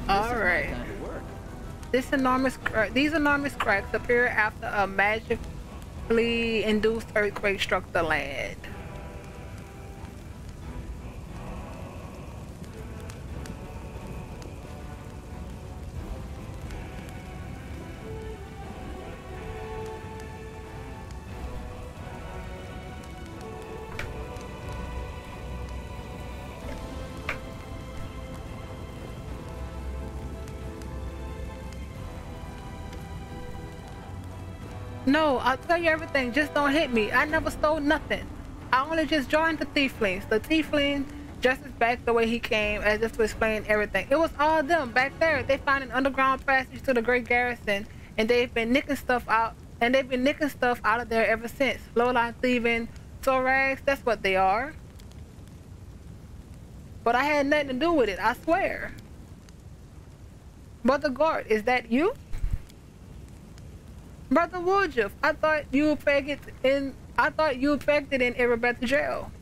Alright. These enormous cracks appear after a magically induced earthquake struck the land. No, I'll tell you everything, just don't hit me. I never stole nothing. I only just joined the Tieflings. The Tiefling just is back the way he came, as if to explain everything. It was all them back there. They found an underground passage to the Great Garrison, and they've been nicking stuff out of there ever since. Lowline thieving, Torags, that's what they are. But I had nothing to do with it, I swear. Brother Gort, is that you? Brother Woodruff, I thought you pegged it in Erebeth jail.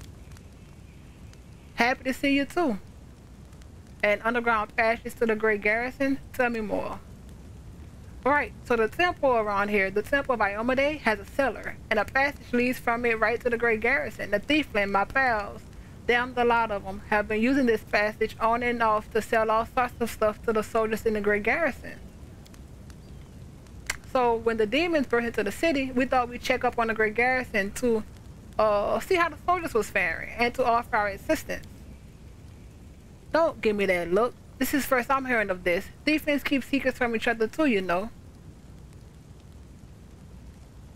Happy to see you too. And underground passage to the Great Garrison? Tell me more. Right, so the temple around here, the Temple of Iomade, has a cellar, and a passage leads from it right to the Great Garrison. The Thiefling, my pals, damned a lot of them, have been using this passage on and off to sell all sorts of stuff to the soldiers in the Great Garrison. So when the demons burst into the city, we thought we'd check up on the Great Garrison to see how the soldiers was faring and to offer our assistance. Don't give me that look. This is first I'm hearing of this. Thieflings keep secrets from each other too, you know.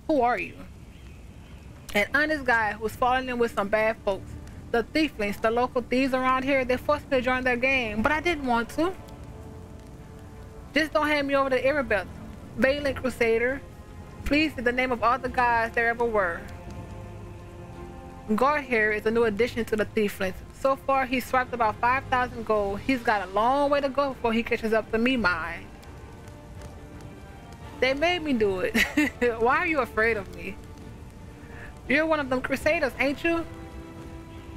Who are you? An honest guy who's falling in with some bad folks. The Thieflings, the local thieves around here, they forced me to join their game, but I didn't want to. Just don't hand me over to Erebeth. Valiant Crusader, please in the name of all the gods there ever were. Guard here is a new addition to the Thieflings. So far, he's swiped about 5,000 gold. He's got a long way to go before he catches up to me, mine. They made me do it. Why are you afraid of me? You're one of them Crusaders, ain't you?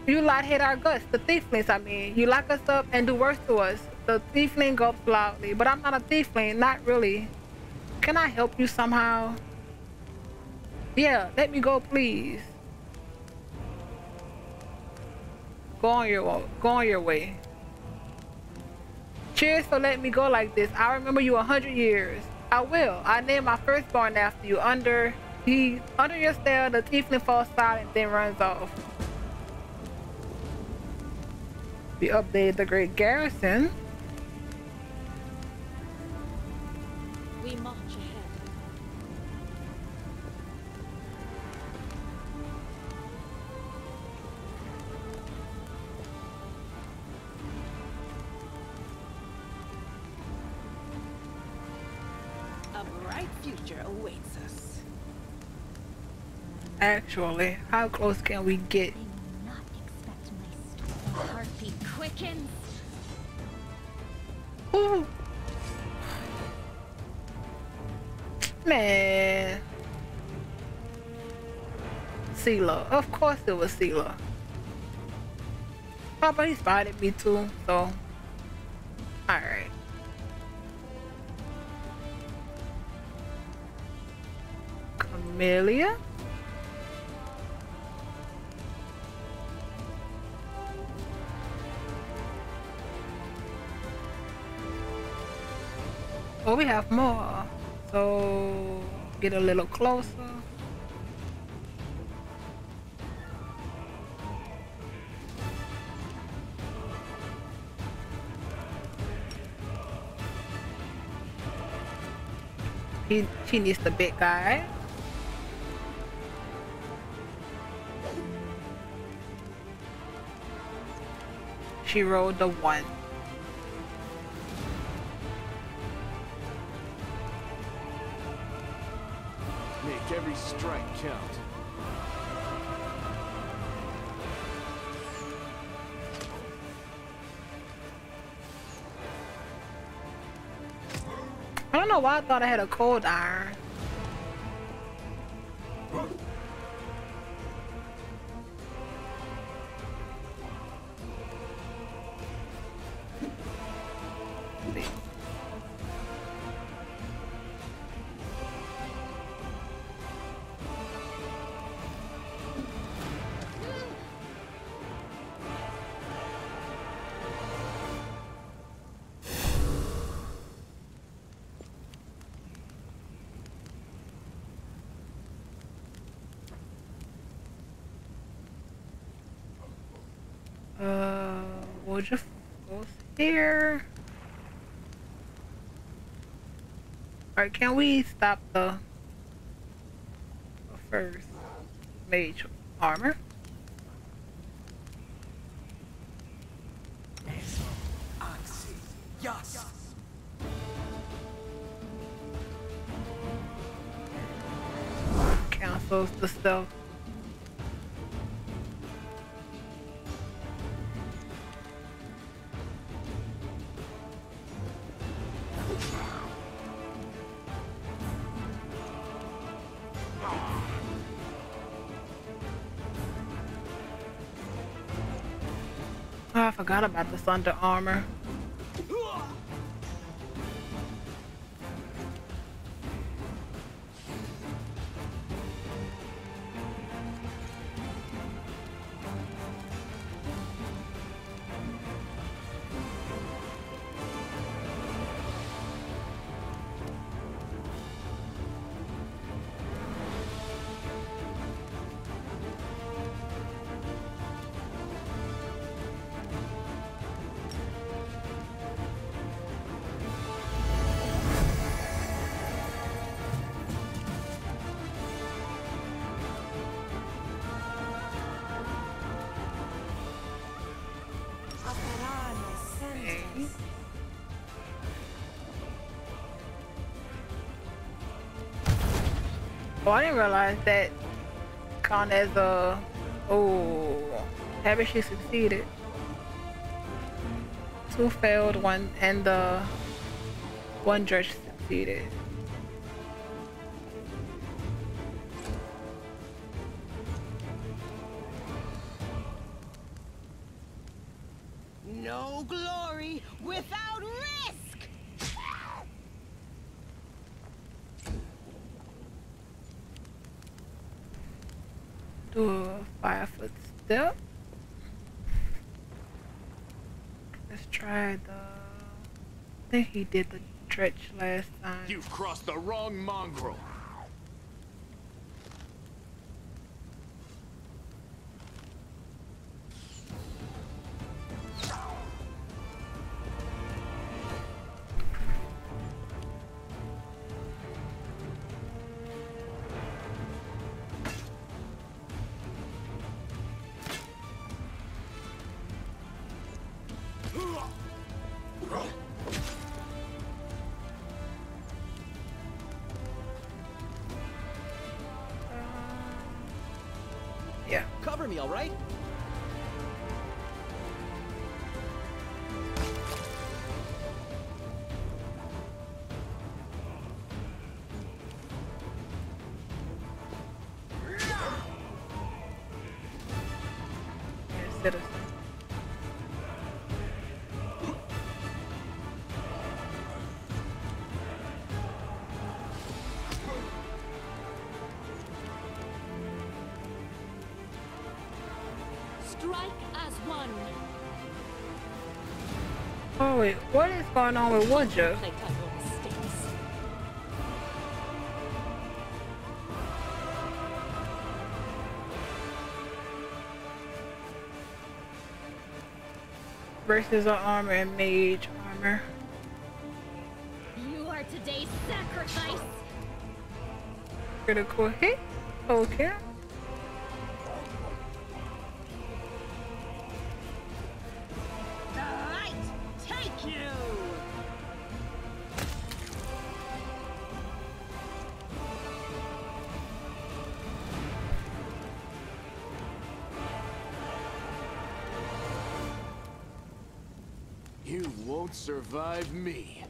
You lot hate our guts, the Thieflings, I mean. You lock us up and do worse to us. The Thiefling gulps loudly, but I'm not a Thiefling, not really. Can I help you somehow? Yeah, let me go, please. Go on your way. Cheers for letting me go like this. I'll remember you 100 years. I will. I named my firstborn after you. Under your stare, the Tiefling falls silent, then runs off. We updated the Great Garrison. We march ahead. A bright future awaits us. Actually, how close can we get? I will not expect my heartbeat quickens. Ooh. Man. Sela. Of course it was Sela. Papa, he spotted me too, so. Alright. Camellia? Oh, we have more. So, get a little closer. She needs the big guy. She rolled the 1. Make every strike count. I don't know why I thought I had a cold iron. We'll just go here. Alright, can we stop the first mage armor? Yes. Cancels the stealth. Oh, I forgot about the thunder armor. Oh, I didn't realize that count as a... Oh, maybe she succeeded. 2 failed, 1 and the 1 judge succeeded. No glory without risk! Do a 5-foot step. Let's try the... I think he did the stretch last time. You've crossed the wrong mongrel. Yeah. Cover me, all right? Citizen. Strike as one. Oh wait, what is going on with Woodja? Play by your mistakes. Versus our armor and mage armor. You are today's sacrifice. Critical hit. Okay. The light take you! You won't survive me.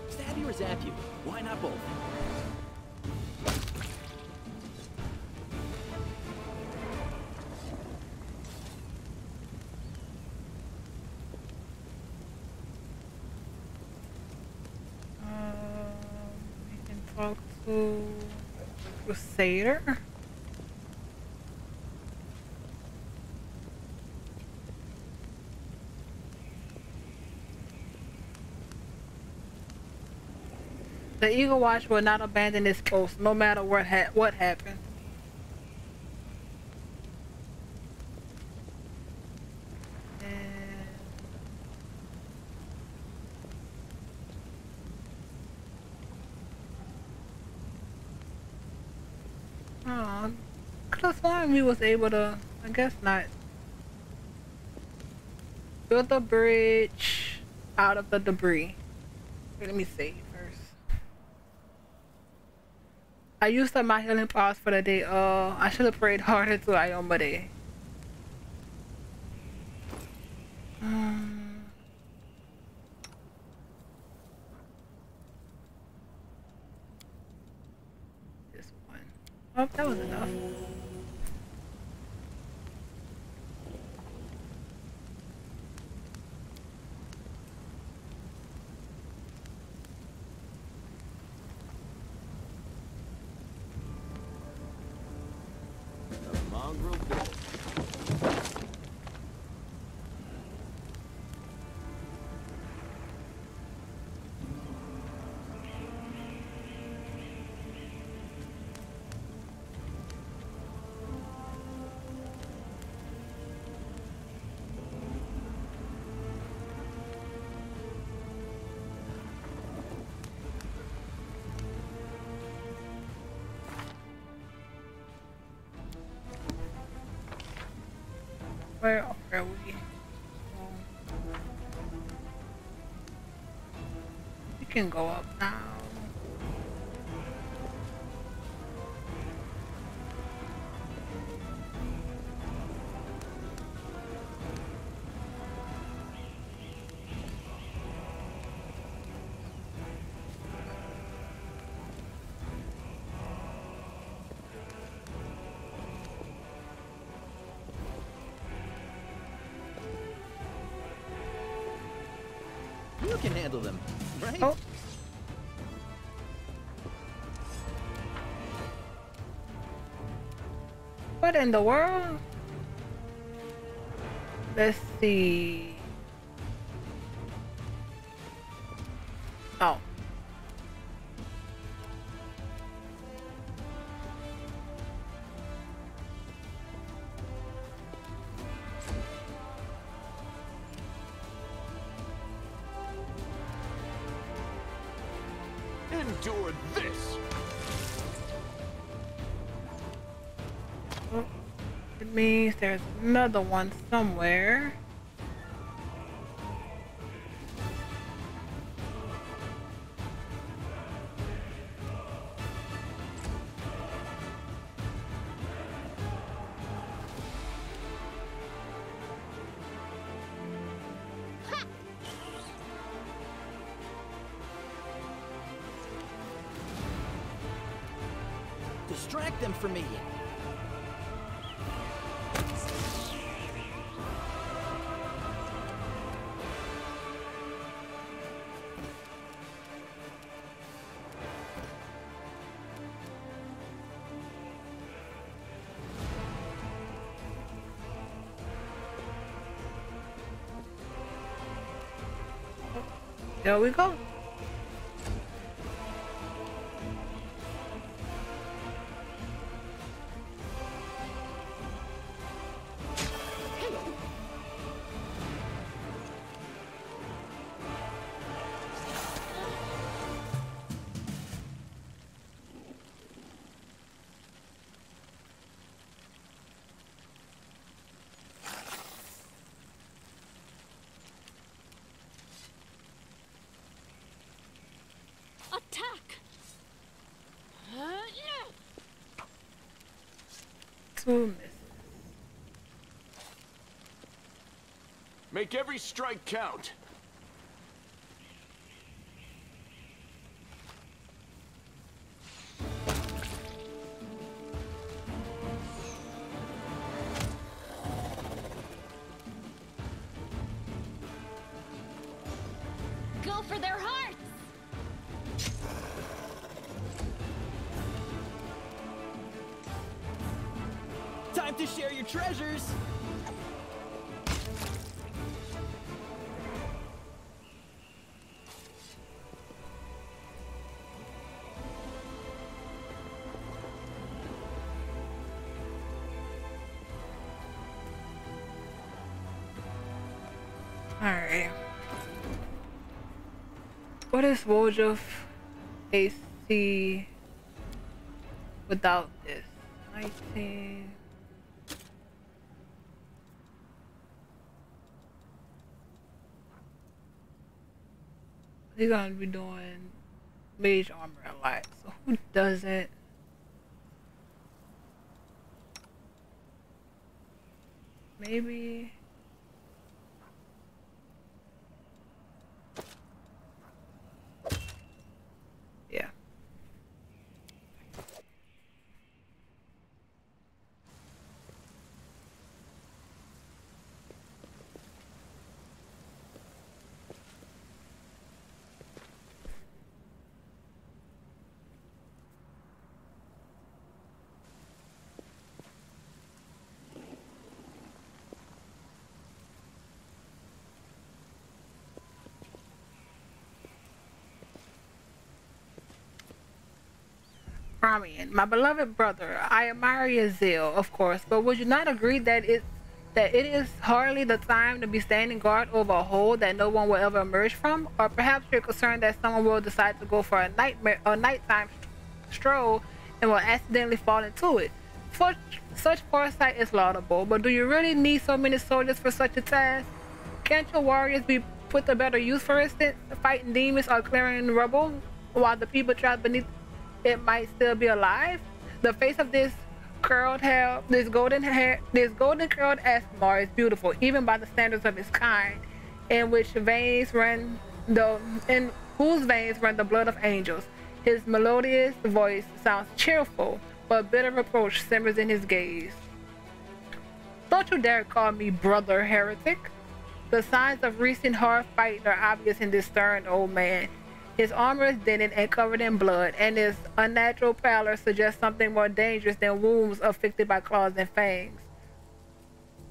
Stab you or zap you? Why not both? Talk to Crusader. The Eagle Watch will not abandon its post, no matter what happened. Oh, could have sworn we was able to. I guess not. Build the bridge out of the debris. Wait, let me see first. I used up my healing powers for the day. I should have prayed harder to Ioma Day. This one. Oh, that was enough. Mongrel built. Where are we? We can go up now. You can handle them, right? Oh. What in the world? Let's see. Oh. Endure this. Oh. It means there's another one somewhere. Distract them for me. There we go. Attack! Two misses. Make every strike count. Go for their hearts! Time to share your treasures. Alright. What is Wojov AC without this? 19. He's gonna be doing mage armor a lot. So who doesn't? Maybe. Yeah. Ramian, my beloved brother, I admire your zeal, of course, but would you not agree that it is hardly the time to be standing guard over a hole that no one will ever emerge from? Or perhaps you're concerned that someone will decide to go for a nighttime stroll and will accidentally fall into it. Such foresight is laudable, but do you really need so many soldiers for such a task? Can't your warriors be put to better use, for instance, fighting demons or clearing rubble, while the people trapped beneath it might still be alive? The face of this curled hair, this golden curled Eskimar is beautiful, even by the standards of its kind, in whose veins run the blood of angels. His melodious voice sounds cheerful, but bitter reproach simmers in his gaze. Don't you dare call me brother, heretic. The signs of recent hard fighting are obvious in this stern old man. His armor is dented and covered in blood, and his unnatural pallor suggests something more dangerous than wounds afflicted by claws and fangs.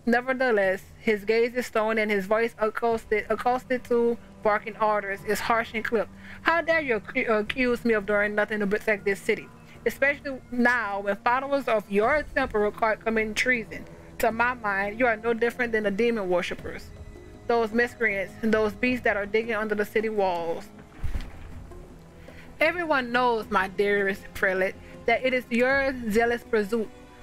Nevertheless, his gaze is stone and his voice accosted to barking orders is harsh and clipped. How dare you accuse me of doing nothing to protect this city, especially now when followers of your temple are caught committing treason? To my mind, you are no different than the demon worshippers, those miscreants, and those beasts that are digging under the city walls. Everyone knows, my dearest prelate, that it is your zealous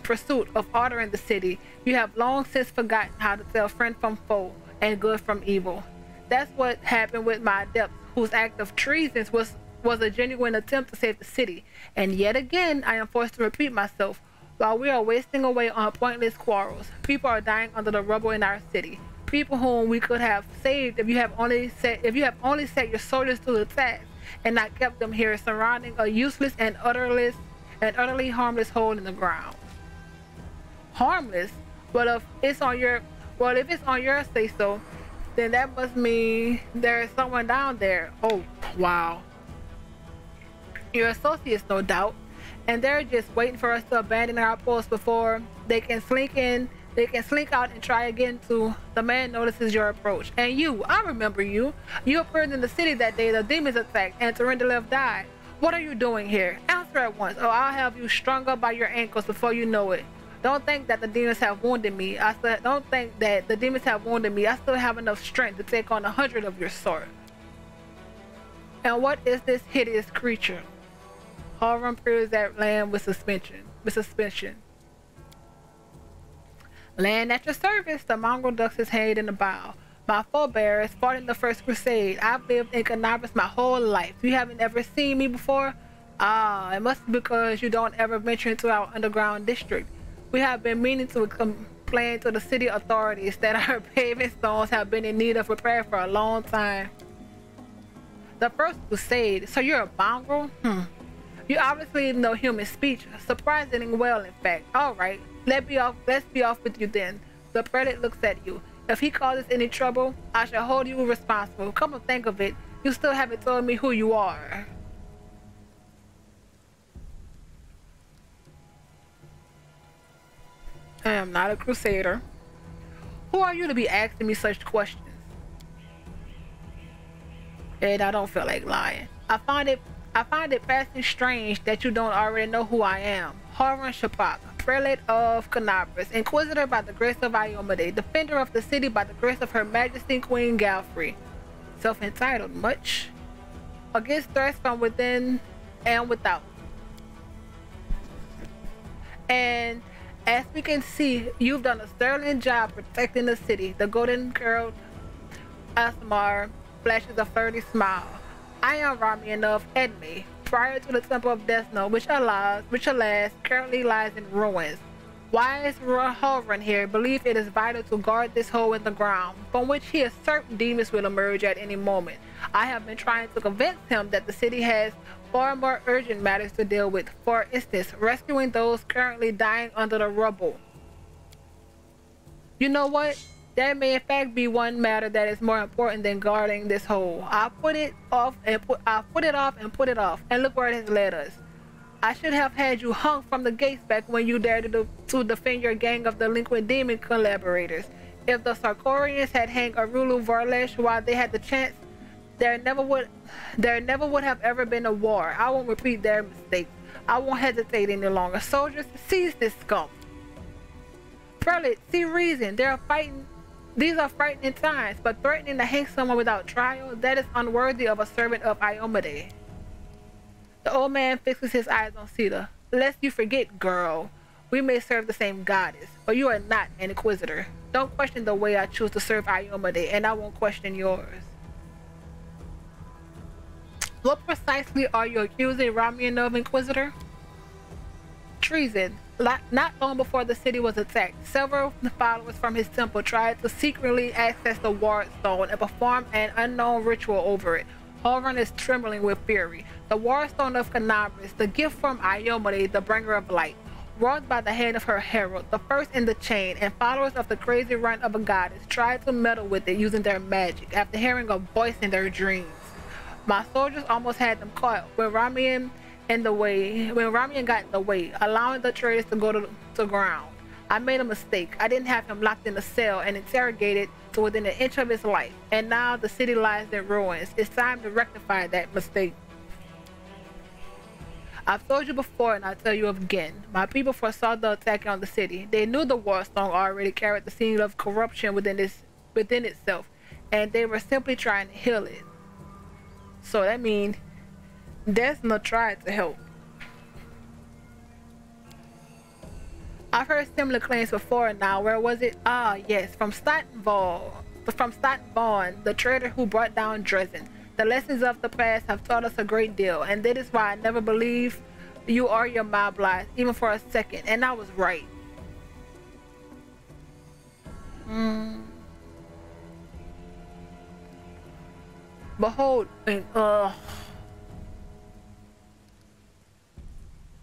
pursuit of order in the city. You have long since forgotten how to tell friend from foe and good from evil. That's what happened with my adepts, whose act of treason was a genuine attempt to save the city. And yet again, I am forced to repeat myself. While we are wasting away on pointless quarrels, people are dying under the rubble in our city. People whom we could have saved if you have only set your soldiers to the task and not kept them here surrounding a useless and utterly harmless hole in the ground. Harmless? Well, if it's on your say so, then that must mean there is someone down there. Oh, wow. Your associates, no doubt, and they're just waiting for us to abandon our post before they can slink out and try again. Too. The man notices your approach. And you, I remember you. You appeared in the city that day the demons attacked and Terendelev died. What are you doing here? Answer at once, or I'll have you strung up by your ankles before you know it. Don't think that the demons have wounded me. I still have enough strength to take on 100 of your sort. And what is this hideous creature? Harvard peers that land with suspension. Land at your service. The mongrel ducks his head in the bow. My forebears fought in the First Crusade. I've lived in cannabis my whole life. You haven't ever seen me before? Ah, it must be because you don't ever venture into our underground district. We have been meaning to complain to the city authorities that our paving stones have been in need of repair for a long time. The First Crusade? So you're a mongrel? You obviously know human speech. Surprisingly well, in fact. Alright, let's be off with you then. The prelate looks at you. If he causes any trouble, I shall hold you responsible. Come to think of it, you still haven't told me who you are. I am not a crusader. Who are you to be asking me such questions? And I don't feel like lying. I find it passing strange that you don't already know who I am. Harun Shapak, prelate of Canabras, inquisitor by the grace of Iomade, defender of the city by the grace of Her Majesty Queen Galfrey. Self-entitled much? Against threats from within and without. And as we can see, you've done a sterling job protecting the city. The golden curled Asmar flashes a flirty smile. I am Ramian of Edme, prior to the Temple of Desno, which alas currently lies in ruins. Wise Halvran here believes it is vital to guard this hole in the ground, from which he is certain demons will emerge at any moment. I have been trying to convince him that the city has far more urgent matters to deal with. For instance, rescuing those currently dying under the rubble. You know what? There may in fact be one matter that is more important than guarding this hole. I'll put it off and put it off, and look where it has led us. I should have had you hung from the gates back when you dared to defend your gang of delinquent demon collaborators. If the Sarkorians had hanged Arulu Varlesh while they had the chance, there never would have ever been a war. I won't repeat their mistakes. I won't hesitate any longer. Soldiers, seize this scum. Prelate, see reason. These are frightening times, but threatening to hang someone without trial, that is unworthy of a servant of Iomade. The old man fixes his eyes on Sita. Lest you forget, girl, we may serve the same goddess, but you are not an inquisitor. Don't question the way I choose to serve Iomade, and I won't question yours. What precisely are you accusing Ramian of, Inquisitor? Treason. Not long before the city was attacked, several followers from his temple tried to secretly access the Ward Stone and perform an unknown ritual over it. Halvran is trembling with fury. The Ward Stone of Canabras, the gift from Iomade, the bringer of light, wrought by the hand of her herald, the first in the chain, and followers of the crazy run of a goddess tried to meddle with it using their magic after hearing a voice in their dreams. My soldiers almost had them caught when Ramian got in the way, allowing the traitors to go to ground. I made a mistake. I didn't have him locked in a cell and interrogated to within an inch of his life, and now the city lies in ruins. It's time to rectify that mistake. I've told you before and I'll tell you again. My people foresaw the attack on the city. They knew the War Stone already carried the seed of corruption within itself, and they were simply trying to heal it. So that means Desna tried to help. I've heard similar claims before now. Where was it? Ah, yes, from Stottenvall, the traitor who brought down Dresden. The lessons of the past have taught us a great deal, and that is why I never believed you or your mob lies, even for a second, and I was right. Behold,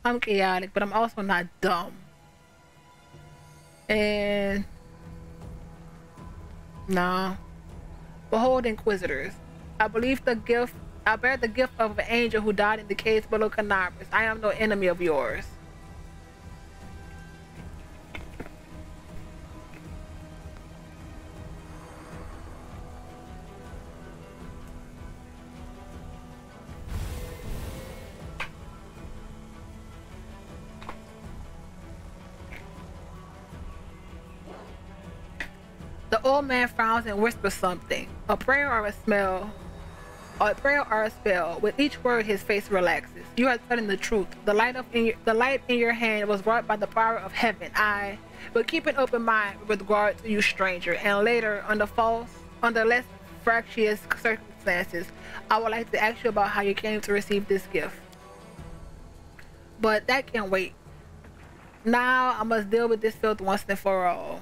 I'm chaotic, but I'm also not dumb. And nah. Behold, Inquisitors. I bear the gift of an angel who died in the caves below Canabras. I am no enemy of yours. The old man frowns and whispers something. A prayer or a spell. With each word, his face relaxes. You are telling the truth. The light in your hand was wrought by the power of heaven. I will keep an open mind with regard to you, stranger. And later, under less fractious circumstances, I would like to ask you about how you came to receive this gift. But that can wait. Now I must deal with this filth once and for all.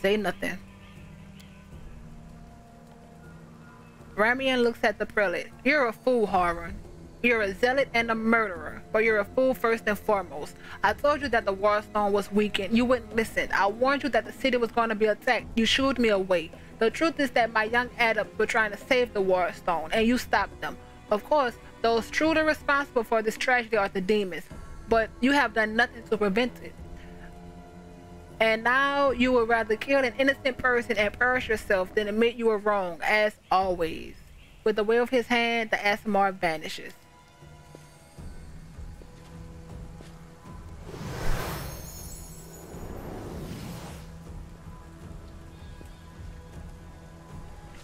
Say nothing. Ramian looks at the prelate. You're a fool, Harun. You're a zealot and a murderer, but you're a fool first and foremost. I told you that the War Stone was weakened. You wouldn't listen. I warned you that the city was going to be attacked. You shooed me away. The truth is that my young adepts were trying to save the War Stone, and you stopped them. Of course, Those truly responsible for this tragedy are the demons, but you have done nothing to prevent it. And now you would rather kill an innocent person and perish yourself than admit you were wrong, as always. With the wave of his hand, the ASMR vanishes.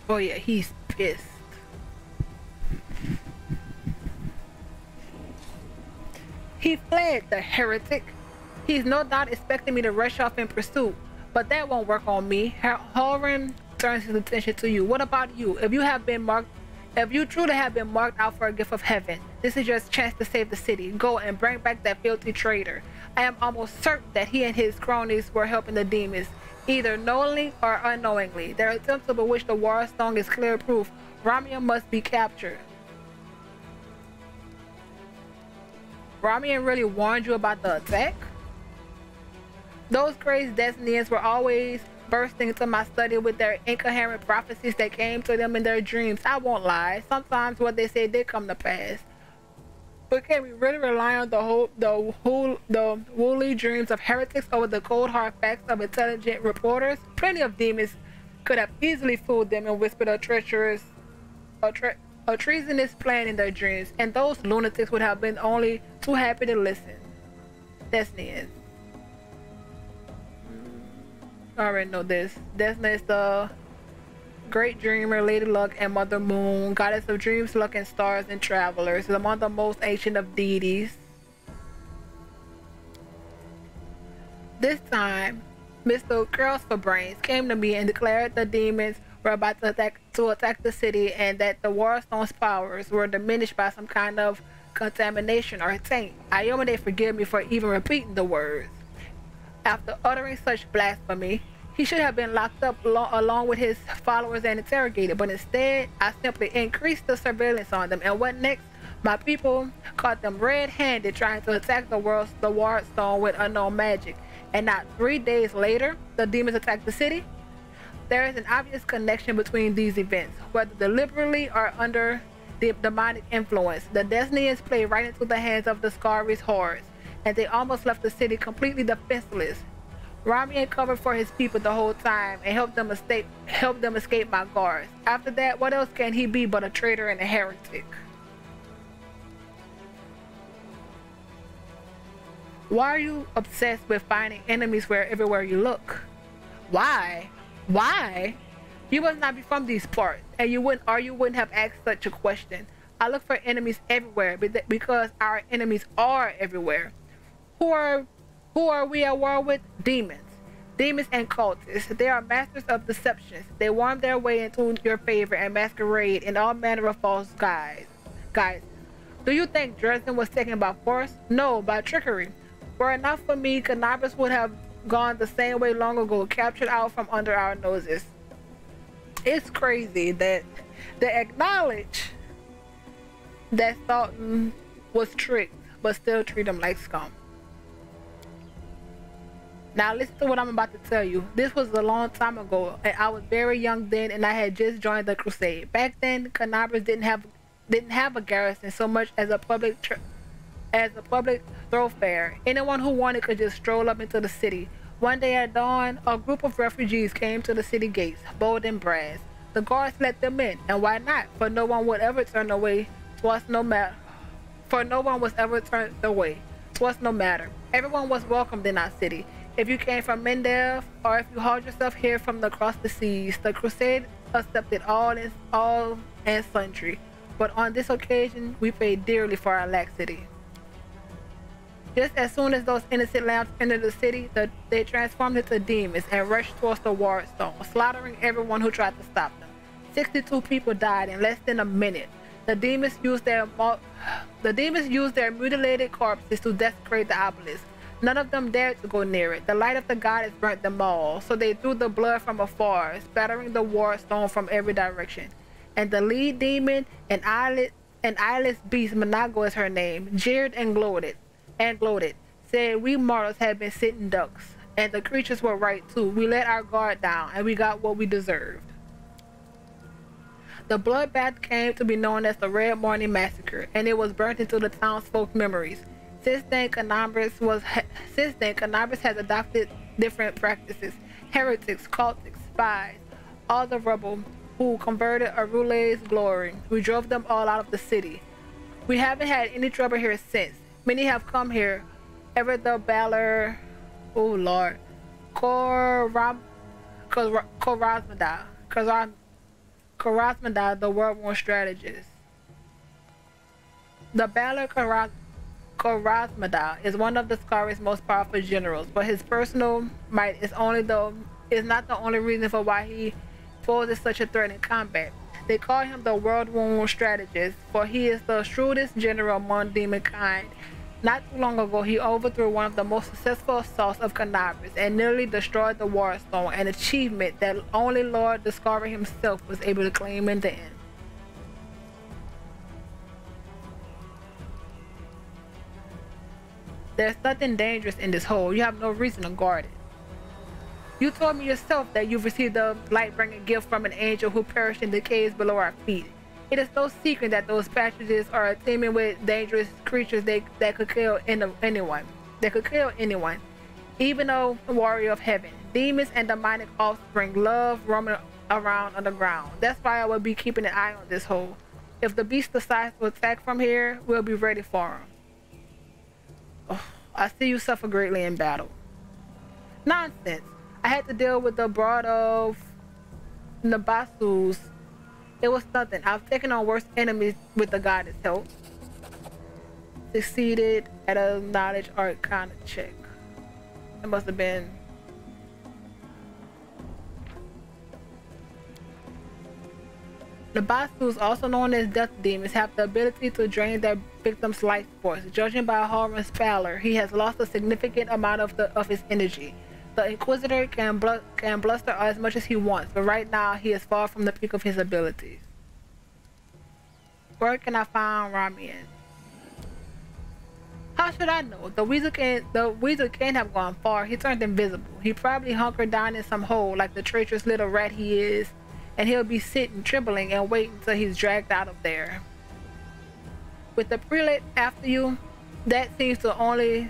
Oh yeah, he's pissed. He fled, the heretic. He's no doubt expecting me to rush off in pursuit, but that won't work on me. Horan turns his attention to you. What about you? If you truly have been marked out for a gift of heaven, this is your chance to save the city. Go and bring back that filthy traitor. I am almost certain that he and his cronies were helping the demons, either knowingly or unknowingly. Their attempt to bewitch the War Stone is clear proof. Ramian must be captured. Ramian really warned you about the attack? Those crazed Destinians were always bursting into my study with their incoherent prophecies that came to them in their dreams. I won't lie. Sometimes what they say did come to pass. But can we really rely on the woolly dreams of heretics over the cold hard facts of intelligent reporters? Plenty of demons could have easily fooled them and whispered a treasonous plan in their dreams, and those lunatics would have been only too happy to listen. Destiny. I already know this. Desna is the great dreamer, Lady Luck, and Mother Moon, goddess of dreams, luck, and stars and travelers, is among the most ancient of deities. This time, Mr. Girls for Brains came to me and declared the demons were about to attack the city, and that the Warstone's powers were diminished by some kind of contamination or taint. Ayomide forgive me for even repeating the words. After uttering such blasphemy, he should have been locked up along with his followers and interrogated, but instead, I simply increased the surveillance on them. And what next? My people caught them red-handed trying to attack the Wardstone with unknown magic. And not 3 days later, the demons attacked the city? There is an obvious connection between these events, whether deliberately or under the demonic influence. The Destinians played right into the hands of the Scari's hordes, and they almost left the city completely defenseless. Ramian covered for his people the whole time and helped them escape my guards. After that, what else can he be but a traitor and a heretic? Why are you obsessed with finding enemies everywhere you look? Why? Why? You must not be from these parts, and you wouldn't have asked such a question. I look for enemies everywhere because our enemies are everywhere. Who are we at war with? Demons. Demons and cultists. They are masters of deceptions. They worm their way into your favor and masquerade in all manner of false guises. Do you think Dresden was taken by force? No, by trickery. Were it not for me, Canabras would have gone the same way long ago, captured out from under our noses. It's crazy that they acknowledge that Sultan was tricked, but still treat him like scum. Now listen to what I'm about to tell you. This was a long time ago, and I was very young then, and I had just joined the crusade. Back then, Canabras didn't have a garrison so much as a public thoroughfare. Anyone who wanted could just stroll up into the city. One day at dawn, a group of refugees came to the city gates, bold and brass. The guards let them in, and why not? For no one would ever turn away. For no one was ever turned away. 'Twas no matter. Everyone was welcomed in our city. If you came from Mendev, or if you hauled yourself here from across the seas, the crusade accepted all and sundry. But on this occasion, we paid dearly for our laxity. Just as soon as those innocent lambs entered the city, they transformed into demons and rushed towards the Wardstone, slaughtering everyone who tried to stop them. 62 people died in less than a minute. The demons used their mutilated corpses to desecrate the obelisk. None of them dared to go near it. The light of the goddess burnt them all, so they threw the blood from afar, spattering the Wardstone from every direction. And the lead demon, an eyeless beast, Manago is her name, jeered and gloated, said we mortals had been sitting ducks, and the creatures were right too. We let our guard down, and we got what we deserved. The bloodbath came to be known as the Red Morning Massacre, and it was burnt into the townsfolk's memories. Since then, Canabras has adopted different practices. Heretics, cultists, spies, all the rebel who converted Arule's glory. We drove them all out of the city. We haven't had any trouble here since. Many have come here. Ever the Balor, oh Lord, Khorasmada, the world-worn strategist. The Balor Khorasmada is one of the Scar's most powerful generals, but his personal might is not the only reason for why he poses such a threat in combat. They call him the world-worn strategist, for he is the shrewdest general among demonkind. Not too long ago, he overthrew one of the most successful assaults of Canabras and nearly destroyed the War Stone, an achievement that only Lord Discover himself was able to claim in the end. There's nothing dangerous in this hole. You have no reason to guard it. You told me yourself that you've received a light-bringing gift from an angel who perished in the caves below our feet. It is no secret that those passages are teeming with dangerous creatures that could kill anyone. Even a warrior of heaven. Demons and demonic offspring love roaming around underground. That's why I will be keeping an eye on this hole. If the beast decides to attack from here, we'll be ready for him. Oh, I see you suffer greatly in battle. Nonsense. I had to deal with the brood of Nabasus. It was nothing. I've taken on worse enemies with the goddess' help. Succeeded at a knowledge arcana check. It must have been. The Basus, also known as death demons, have the ability to drain their victim's life force. Judging by Horan's pallor, he has lost a significant amount of his energy. The Inquisitor can bluster as much as he wants, but right now he is far from the peak of his abilities. Where can I find Ramian? How should I know? The weasel can't have gone far. He turned invisible. He probably hunkered down in some hole like the treacherous little rat he is, and he'll be sitting, trembling, and waiting until he's dragged out of there. With the prelate after you, that seems the only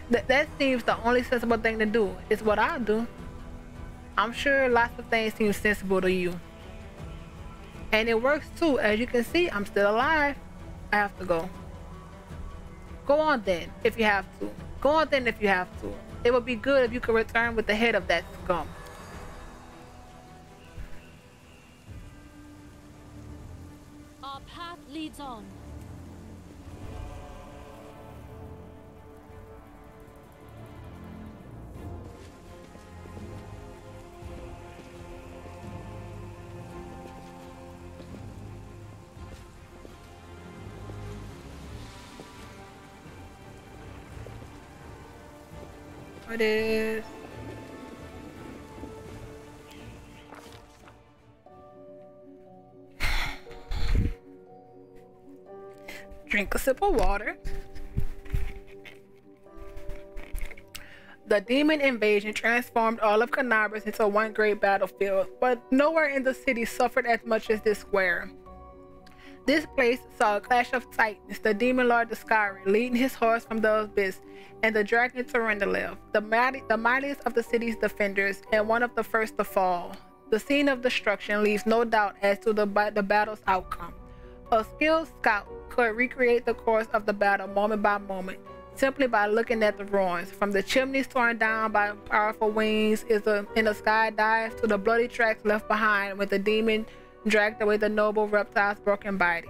sensible thing to do. It's what I do. I'm sure lots of things seem sensible to you. And it works too. As you can see, I'm still alive. I have to go. Go on then, if you have to. Go on then if you have to. It would be good if you could return with the head of that scum. Our path leads on. What is? Drink a sip of water. The demon invasion transformed all of Canabras into one great battlefield, but nowhere in the city suffered as much as this square. This place saw a clash of titans, the demon lord Discari leading his horse from the abyss, and the dragon Tyrandalev, the mightiest of the city's defenders, and one of the first to fall. The scene of destruction leaves no doubt as to the battle's outcome. A skilled scout could recreate the course of the battle moment by moment, simply by looking at the ruins. From the chimneys torn down by powerful wings in the sky dive to the bloody tracks left behind when the demon dragged away the noble reptile's broken body.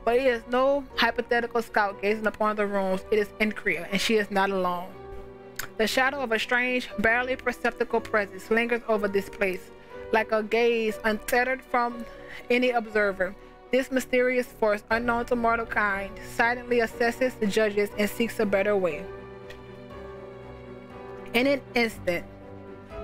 But it is no hypothetical scout gazing upon the ruins. It is Incria, and she is not alone. The shadow of a strange, barely perceptible presence lingers over this place, like a gaze untethered from any observer. This mysterious force, unknown to mortal kind, silently assesses, judges, and seeks a better way. In an instant,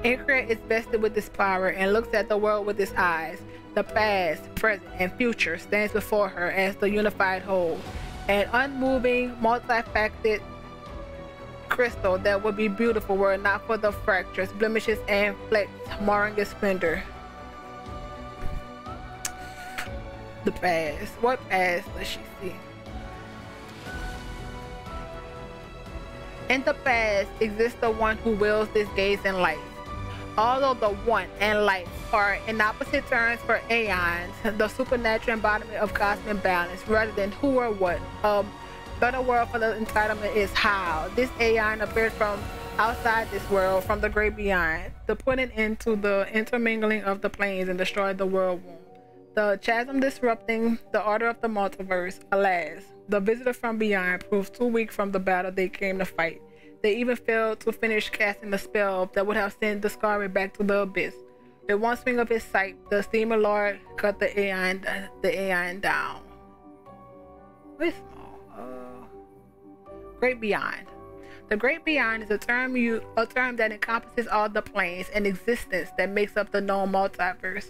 Incria is vested with this power and looks at the world with its eyes. The past, present, and future stands before her as the unified whole, an unmoving, multifaceted crystal that would be beautiful were it not for the fractures, blemishes, and flecks marring its splendor. The past. What past does she see? In the past exists the one who wills this gaze in life. Although the one and life are in opposite terms for aeons, the supernatural embodiment of cosmic balance rather than who or what. Better word for the entitlement is how. This aeon appears from outside this world, from the great beyond, to put an end to the intermingling of the planes and destroy the world womb. The chasm disrupting the order of the multiverse. Alas, the visitor from beyond proved too weak from the battle they came to fight. They even failed to finish casting the spell that would have sent the Scarlet back to the abyss. With one swing of his sight, the steamer lord cut the aeon down. Very small. Great beyond. The great beyond is a term that encompasses all the planes and existence that makes up the known multiverse.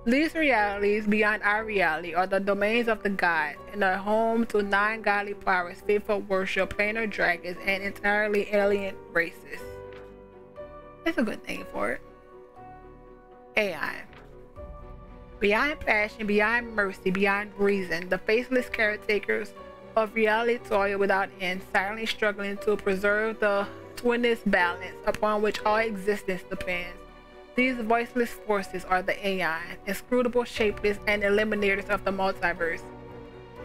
These realities beyond our reality are the domains of the gods and are home to non-godly powers fit for worship, planar dragons, and entirely alien races. That's a good name for it. Aeon. Beyond passion, beyond mercy, beyond reason, the faceless caretakers of reality toil without end, silently struggling to preserve the twinless balance upon which all existence depends. These voiceless forces are the Aeon, inscrutable, shapeless, and eliminators of the multiverse.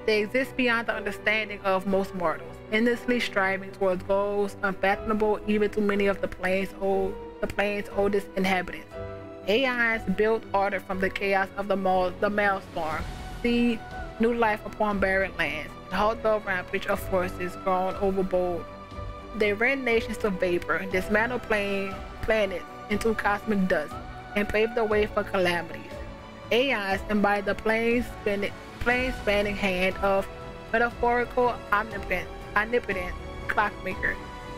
They exist beyond the understanding of most mortals, endlessly striving towards goals unfathomable even to many of the plane's oldest inhabitants. Aeons build order from the chaos of the maelstrom, seed new life upon barren lands, and halt the rampage of forces grown overboard. They rend nations to vapor, dismantle planets into cosmic dust, and pave the way for calamities. Aeons embody the plane-spanning hand of metaphorical omnipotent clockmaker,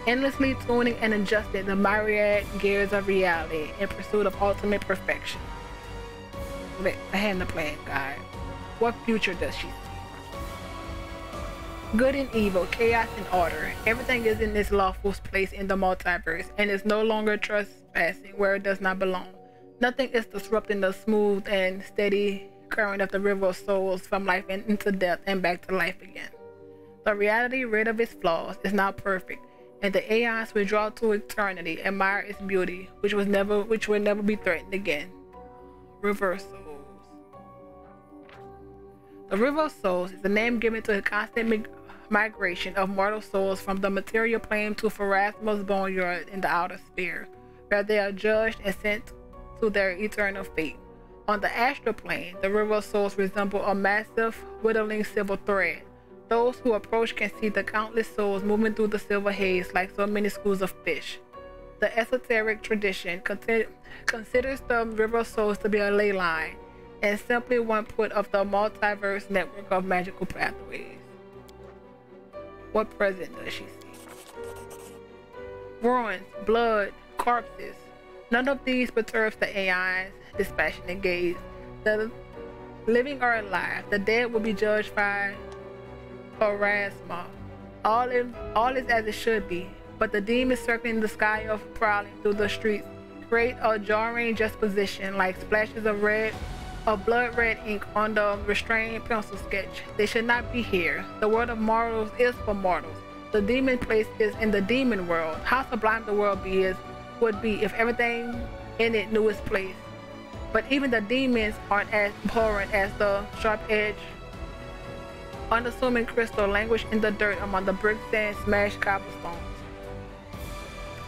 endlessly tuning and adjusting the myriad gears of reality in pursuit of ultimate perfection. I hand the plan guide. What future does she see? Good and evil, chaos and order. Everything is in its lawful place in the multiverse and is no longer trespassing where it does not belong. Nothing is disrupting the smooth and steady current of the river of souls from life into death and back to life again. The reality, rid of its flaws, is now perfect, and the aeons withdraw to eternity, admire its beauty, which will never be threatened again. River of Souls. The River of Souls is the name given to a constant migration of mortal souls from the material plane to Pharasma's boneyard in the outer sphere, where they are judged and sent to their eternal fate. On the astral plane, the River of Souls resemble a massive, whittling silver thread. Those who approach can see the countless souls moving through the silver haze like so many schools of fish. The esoteric tradition considers the River of Souls to be a ley line and simply one foot of the multiverse network of magical pathways. What present does she see? Ruins, blood, corpses. None of these perturbs the aeons' dispassionate gaze. The living are alive. The dead will be judged by Pharasma. All is as it should be, but the demons circling the sky of prowling through the streets create a jarring juxtaposition like splashes of blood red ink on the restrained pencil sketch. They should not be here. The world of mortals is for mortals. The demon place is in the demon world. How sublime the world would be if everything in it knew its place. But even the demons aren't as abhorrent as the sharp-edged, unassuming crystal languish in the dirt among the brick sand smashed cobblestones.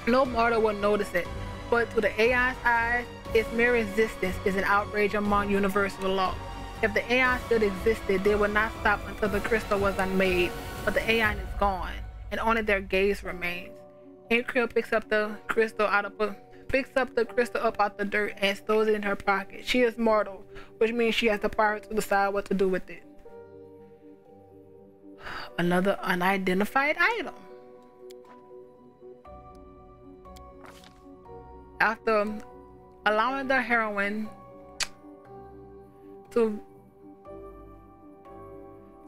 No mortal will notice it, but to the aeon's eyes, its mere existence is an outrage among universal law. If the aeon still existed, they would not stop until the crystal was unmade, but the aeon is gone, and only their gaze remains. Incria picks up the crystal up out the dirt and stores it in her pocket. She is mortal, which means she has the power to decide what to do with it. Another unidentified item. After allowing the heroine to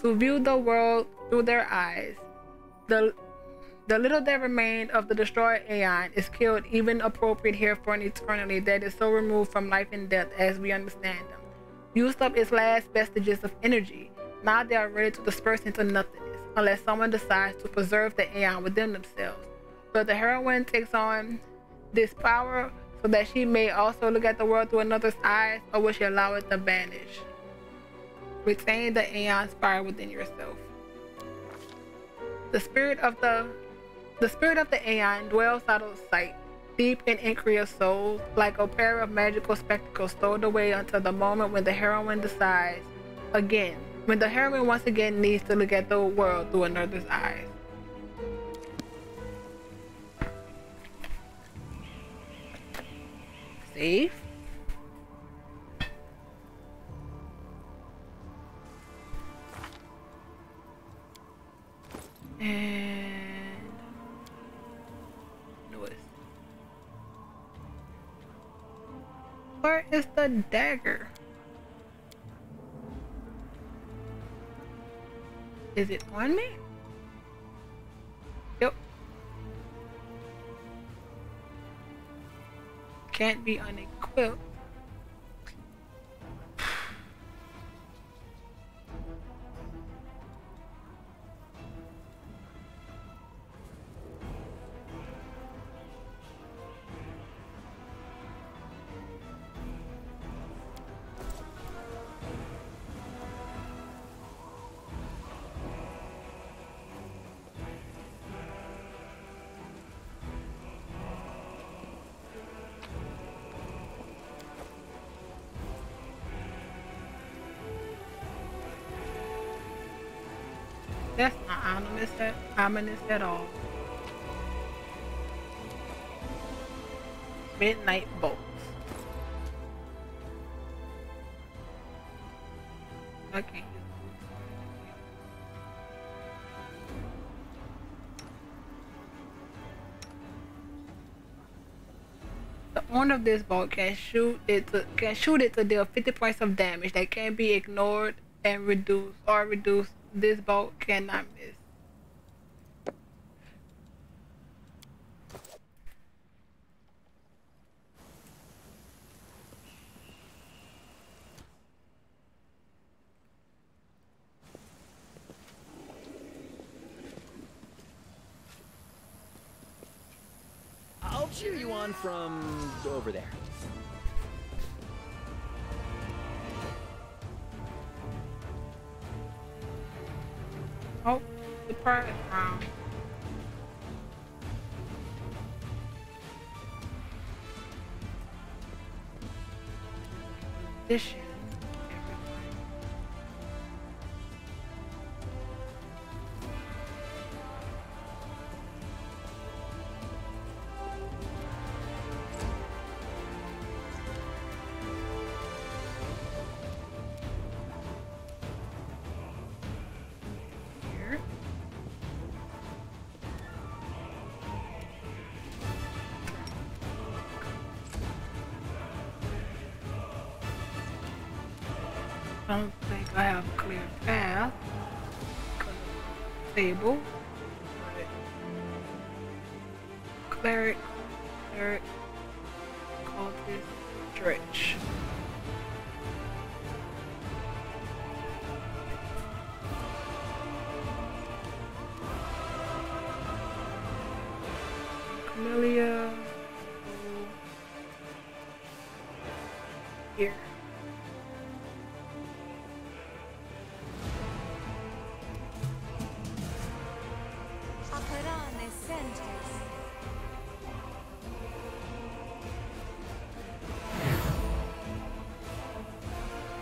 view the world through their eyes, the little that remained of the destroyed aeon is killed, even appropriate here for an eternity that is so removed from life and death as we understand them. used up its last vestiges of energy. Now they are ready to disperse into nothingness, unless someone decides to preserve the aeon within themselves. So the heroine takes on this power so that she may also look at the world through another's eyes, or will she allow it to vanish? Retain the aeon spire within yourself. The spirit of the aeon dwells out of sight, deep in Incria's soul, like a pair of magical spectacles stowed away until the moment when the heroine decides again, when the heroine once again needs to look at the world through another's eyes. Save. And Lewis. Where is the dagger? Is it on me? Yep. Can't be unequipped. That's not ominous at all. Midnight bolts. Okay. The owner of this bolt can shoot it to deal 50 points of damage that can be ignored and reduced. This bolt cannot miss. I'll cheer you on from over there. Oh, the prize round. Position. I don't think I have a clear path. Table. Cleric. Cultist. Stretch. Camellia. Here.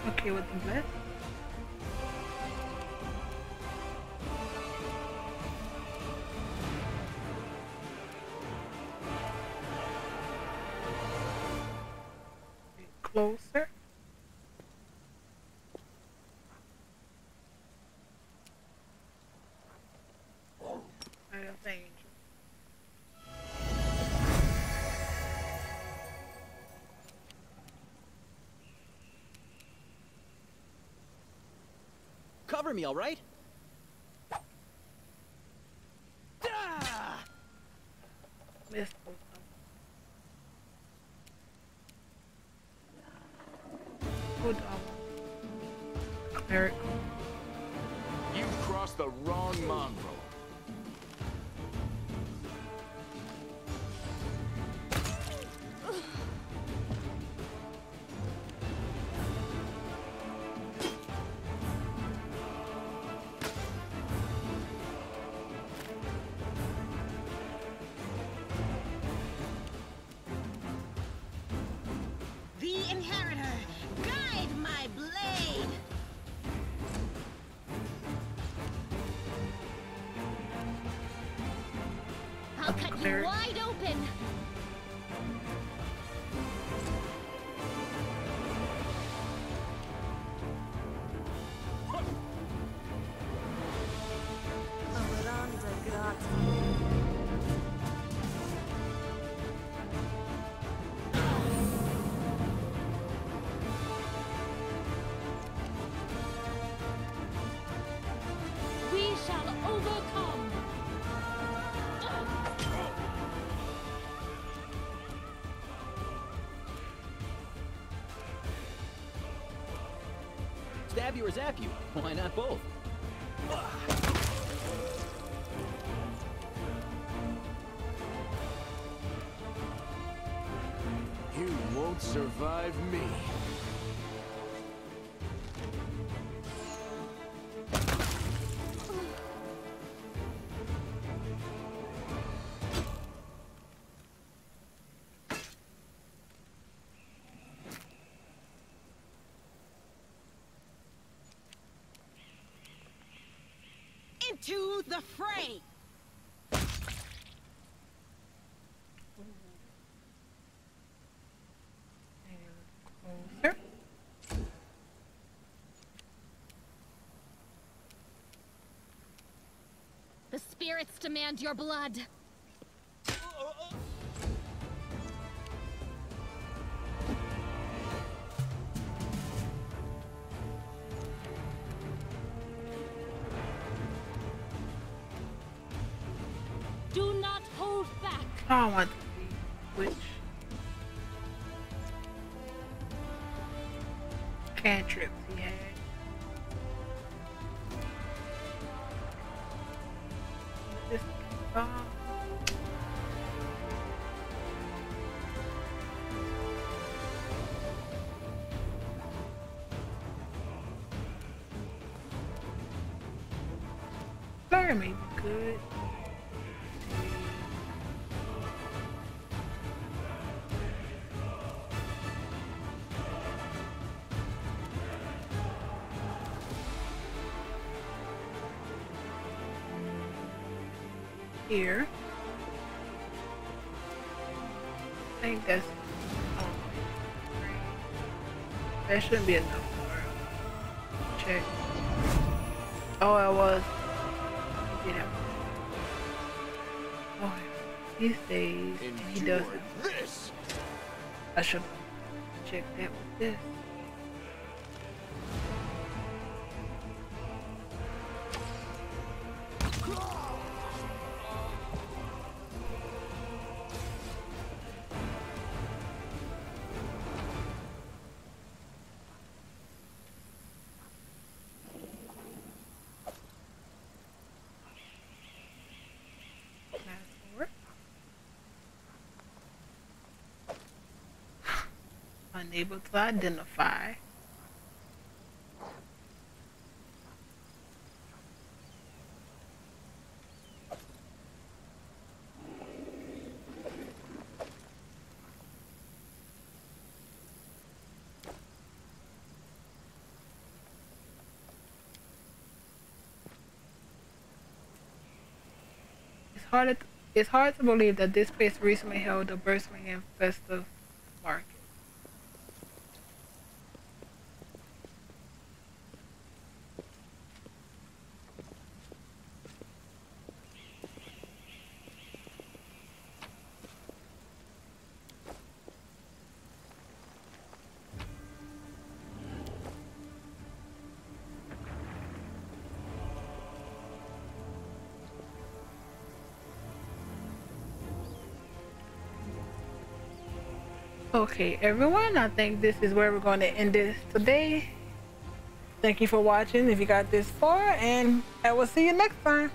Okay with the bless. Closer. I don't think. Cover me, all right? Ah! Missed both of them. Good. I'll cut you wide open. We shall overcome. Stab you or zap you? Why not both? You won't survive me. Into the fray! Closer. The spirits demand your blood. Do not hold back. I don't want to see which cantrips he had. This Flare may be good. Here. I think that's that shouldn't be enough for check. Oh, it was. Yeah. Oh, he stays and he doesn't. This. I should check that with this. Unable to identify. It's hard to believe that this place recently held a bustling and festive market. Okay, everyone, I think this is where we're going to end this today. Thank you for watching if you got this far, and I will see you next time.